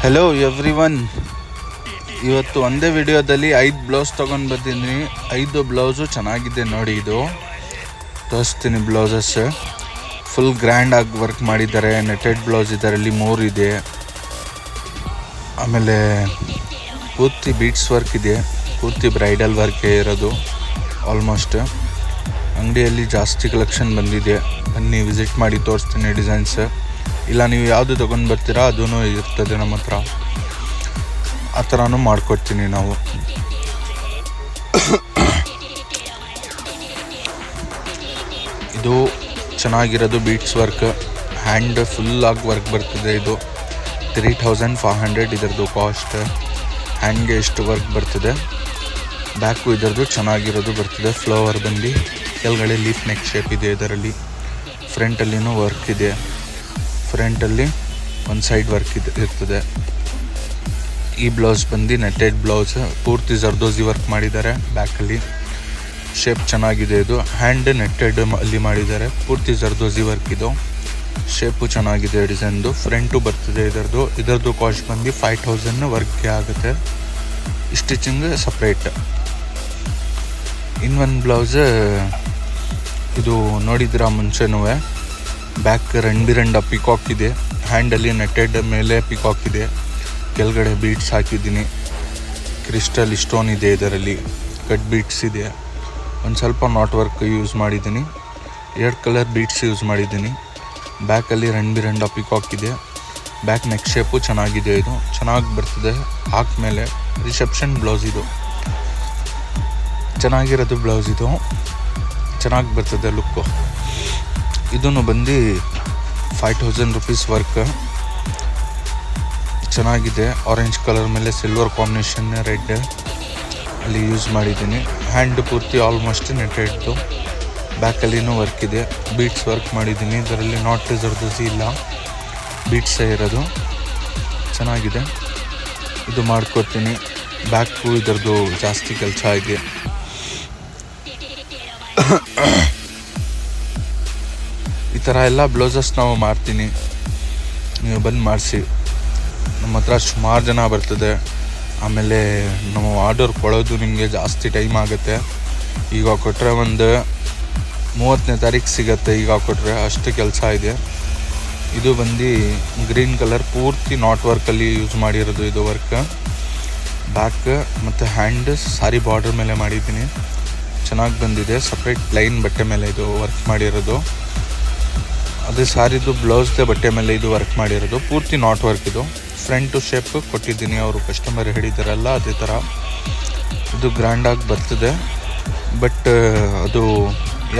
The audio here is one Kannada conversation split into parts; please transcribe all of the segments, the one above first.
Hello everyone. ಇವತ್ತು ಒಂದೇ ವಿಡಿಯೋದಲ್ಲಿ 5 ಬ್ಲೌಸ್ ತೊಗೊಂಡು ಬರ್ತೀನಿ. 5 ಬ್ಲೌಸು ಚೆನ್ನಾಗಿದೆ ನೋಡಿ. ಇದು ತೋರಿಸ್ತೀನಿ. ಬ್ಲೌಸಸ್ ಫುಲ್ ಗ್ರ್ಯಾಂಡಾಗಿ ವರ್ಕ್ ಮಾಡಿದ್ದಾರೆ. ನೆಟೆಡ್ ಬ್ಲೌಸ್ ಇದರಲ್ಲಿ 3 ಇದೆ. ಆಮೇಲೆ ಪೂರ್ತಿ ಬೀಟ್ಸ್ ವರ್ಕ್ ಇದೆ. ಪೂರ್ತಿ ಬ್ರೈಡಲ್ ವರ್ಕೇ ಇರೋದು ಆಲ್ಮೋಸ್ಟ್. ಅಂಗಡಿಯಲ್ಲಿ ಜಾಸ್ತಿ ಕಲೆಕ್ಷನ್ ಬಂದಿದೆ. ಬನ್ನಿ ವಿಸಿಟ್ ಮಾಡಿ ತೋರಿಸ್ತೀನಿ ಡಿಸೈನ್ಸ್. ಇಲ್ಲ ನೀವು ಯಾವುದು ತೊಗೊಂಡು ಬರ್ತೀರಾ ಅದೂ ಇರ್ತದೆ ನಮ್ಮ ಹತ್ರ. ಆ ಥರನೂ ಮಾಡಿಕೊಡ್ತೀನಿ ನಾವು. ಇದು ಚೆನ್ನಾಗಿರೋದು ಬೀಟ್ಸ್ ವರ್ಕ್, ಹ್ಯಾಂಡ್ ಫುಲ್ಲಾಗಿ ವರ್ಕ್ ಬರ್ತದೆ. ಇದು 3500 ಇದರದ್ದು ಕಾಸ್ಟ್. ಹ್ಯಾಂಡ್ಗೆ ಎಷ್ಟು ವರ್ಕ್ ಬರ್ತದೆ. ಬ್ಯಾಕು ಇದರದ್ದು ಚೆನ್ನಾಗಿರೋದು ಬರ್ತದೆ. ಫ್ಲವರ್ ಬಂದು ಕೆಳಗಡೆ ಲೀಫ್ ನೆಕ್ ಶೇಪ್ ಇದೆ. ಇದರಲ್ಲಿ ಫ್ರಂಟಲ್ಲಿನೂ ವರ್ಕ್ ಇದೆ. ಫ್ರಂಟಲ್ಲಿ ಒಂದು ಸೈಡ್ ವರ್ಕ್ ಇರ್ತದೆ. ಈ ಬ್ಲೌಸ್ ಬಂದು ನೆಟೆಡ್ ಬ್ಲೌಸ್, ಪೂರ್ತಿ ಜರ್ದೋಸಿ ವರ್ಕ್ ಮಾಡಿದ್ದಾರೆ. ಬ್ಯಾಕಲ್ಲಿ ಶೇಪ್ ಚೆನ್ನಾಗಿದೆ. ಇದು ಹ್ಯಾಂಡ್ ನೆಟೆಡ್ ಅಲ್ಲಿ ಮಾಡಿದ್ದಾರೆ. ಪೂರ್ತಿ ಜರ್ದೋಸಿ ವರ್ಕ್. ಇದು ಶೇಪು ಚೆನ್ನಾಗಿದೆ. ಡಿಸೈನ್ದು ಫ್ರಂಟು ಬರ್ತದೆ. ಇದರದ್ದು ಕಾಸ್ಟ್ ಬಂದು 5000 ವರ್ಕ್ಗೆ ಆಗುತ್ತೆ. Stitching separate. ಇನ್ನೊಂದು ಬ್ಲೌಸ್ ಇದು ನೋಡಿದ್ರೆ ಮುಂಚೆನೂ ಬ್ಯಾಕ್ ರಂಡ ಪಿಕಾಕ್ ಇದೆ. ಹ್ಯಾಂಡಲ್ಲಿ ನೆಟೆಡ್ ಮೇಲೆ ಪಿಕಾಕ್ ಇದೆ. ಕೆಳಗಡೆ ಬೀಟ್ಸ್ ಹಾಕಿದ್ದೀನಿ. ಕ್ರಿಸ್ಟಲ್ ಸ್ಟೋನ್ ಇದೆ. ಇದರಲ್ಲಿ ಕಟ್ ಬೀಟ್ಸ್ ಇದೆ. ಒಂದು ಸ್ವಲ್ಪ ನಾಟ್ ವರ್ಕ್ ಯೂಸ್ ಮಾಡಿದ್ದೀನಿ. 2 ಕಲರ್ ಬೀಟ್ಸ್ ಯೂಸ್ ಮಾಡಿದ್ದೀನಿ. ಬ್ಯಾಕಲ್ಲಿ ರಂಡ ಪಿಕಾಕ್ ಇದೆ. ಬ್ಯಾಕ್ ನೆಕ್ ಶೇಪು ಚೆನ್ನಾಗಿದೆ. ಇದು ಚೆನ್ನಾಗಿ ಬರ್ತದೆ. ಹಾಕ್ಮೇಲೆ ರಿಸೆಪ್ಷನ್ ಬ್ಲೌಸ್. ಇದು ಚೆನ್ನಾಗಿರೋದು ಬ್ಲೌಸ್. ಇದು ಚೆನ್ನಾಗಿ ಬರ್ತದೆ ಲುಕ್ಕು. ಇದನ್ನು ಬಂದು 5000 ರುಪೀಸ್ ವರ್ಕ್. ಚೆನ್ನಾಗಿದೆ. ಆರೆಂಜ್ ಕಲರ್ ಮೇಲೆ ಸಿಲ್ವರ್ ಕಾಂಬಿನೇಷನ್ ರೆಡ್ ಅಲ್ಲಿ ಯೂಸ್ ಮಾಡಿದ್ದೀನಿ. ಹ್ಯಾಂಡ್ ಪೂರ್ತಿ ಆಲ್ಮೋಸ್ಟ್ ನೆಟೆಡ್ದು. ಬ್ಯಾಕಲ್ಲಿನೂ ವರ್ಕ್ ಇದೆ. ಬೀಟ್ಸ್ ವರ್ಕ್ ಮಾಡಿದ್ದೀನಿ. ಇದರಲ್ಲಿ ನಾಟ್ ಜರ್ದೋಸಿ ಇಲ್ಲ, ಬೀಟ್ಸೇ ಇರೋದು. ಚೆನ್ನಾಗಿದೆ. ಇದು ಮಾಡ್ಕೊಡ್ತೀನಿ. ಬ್ಯಾಕು ಇದರದ್ದು ಜಾಸ್ತಿ ಕೆಲಸ ಇದೆ. ಈ ಥರ ಎಲ್ಲ ಬ್ಲೌಸಸ್ ನಾವು ಮಾಡ್ತೀನಿ. ನೀವು ಬಂದು ಮಾಡಿಸಿ. ನಮ್ಮ ಹತ್ರ ಸುಮಾರು ಜನ ಬರ್ತದೆ. ಆಮೇಲೆ ನಾವು ಆರ್ಡರ್ ಕೊಡೋದು ನಿಮಗೆ ಜಾಸ್ತಿ ಟೈಮ್ ಆಗುತ್ತೆ. ಈಗ ಕೊಟ್ಟರೆ ಒಂದು 30ನೇ ತಾರೀಕು ಸಿಗುತ್ತೆ. ಈಗ ಕೊಟ್ಟರೆ ಅಷ್ಟು ಕೆಲಸ ಇದೆ. ಇದು ಬಂದು ಗ್ರೀನ್ ಕಲರ್ ಪೂರ್ತಿ ನಾಟ್ ವರ್ಕಲ್ಲಿ ಯೂಸ್ ಮಾಡಿರೋದು. ಇದು ವರ್ಕ್ ಬ್ಯಾಕ್ ಮತ್ತು ಹ್ಯಾಂಡ್ ಸಾರಿ ಬಾರ್ಡರ್ ಮೇಲೆ ಮಾಡಿದ್ದೀನಿ. ಚೆನ್ನಾಗಿ ಬಂದಿದೆ. ಸಪ್ರೇಟ್ ಪ್ಲೈನ್ ಬಟ್ಟೆ ಮೇಲೆ ಇದು ವರ್ಕ್ ಮಾಡಿರೋದು. ಅದೇ ಸಾರಿದು ಬ್ಲೌಸ್ದೇ ಬಟ್ಟೆ ಮೇಲೆ ಇದು ವರ್ಕ್ ಮಾಡಿರೋದು. ಪೂರ್ತಿ ನಾಟ್ ವರ್ಕ್. ಇದು ಫ್ರಂಟು ಶೇಪ್ ಕೊಟ್ಟಿದ್ದೀನಿ. ಅವರು ಕಸ್ಟಮರ್ ಹೇಳಿದಾರಲ್ಲ ಅದೇ ಥರ. ಇದು ಗ್ರ್ಯಾಂಡಾಗಿ ಬರ್ತದೆ. ಬಟ್ ಅದು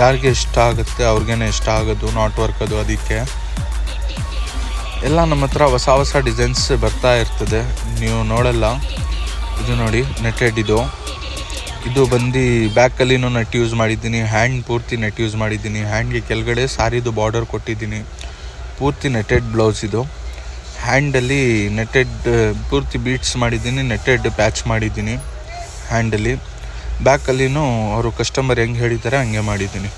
ಯಾರಿಗೆ ಇಷ್ಟ ಆಗುತ್ತೆ ಅವ್ರಿಗೇ ಇಷ್ಟ ಆಗೋದು ನಾಟ್ ವರ್ಕ್. ಅದು ಅದಕ್ಕೆ ಎಲ್ಲ ನಮ್ಮ ಹತ್ರ ಹೊಸ ಡಿಸೈನ್ಸ್ ಬರ್ತಾ ಇರ್ತದೆ. ನೀವು ನೋಡಲ್ಲ. ಇದು ನೋಡಿ ನೆಟೆಡ್. ಇದು ಬಂದು ಬ್ಯಾಕಲ್ಲಿನೂ ನೆಟ್ ಯೂಸ್ ಮಾಡಿದ್ದೀನಿ. ಹ್ಯಾಂಡ್ ಪೂರ್ತಿ ನೆಟ್ ಯೂಸ್ ಮಾಡಿದ್ದೀನಿ. ಹ್ಯಾಂಡ್ಗೆ ಕೆಳಗಡೆ ಸಾರಿದು ಬಾರ್ಡರ್ ಕೊಟ್ಟಿದ್ದೀನಿ. ಪೂರ್ತಿ ನೆಟೆಡ್ ಬ್ಲೌಸ್. ಇದು ಹ್ಯಾಂಡಲ್ಲಿ ನೆಟೆಡ್ ಪೂರ್ತಿ ಬೀಟ್ಸ್ ಮಾಡಿದ್ದೀನಿ. ನೆಟೆಡ್ ಪ್ಯಾಚ್ ಮಾಡಿದ್ದೀನಿ ಹ್ಯಾಂಡಲ್ಲಿ. ಬ್ಯಾಕಲ್ಲಿನೂ ಅವರು ಕಸ್ಟಮರ್ ಹೆಂಗೆ ಹೇಳಿದ್ದಾರೆ ಹಂಗೆ ಮಾಡಿದ್ದೀನಿ.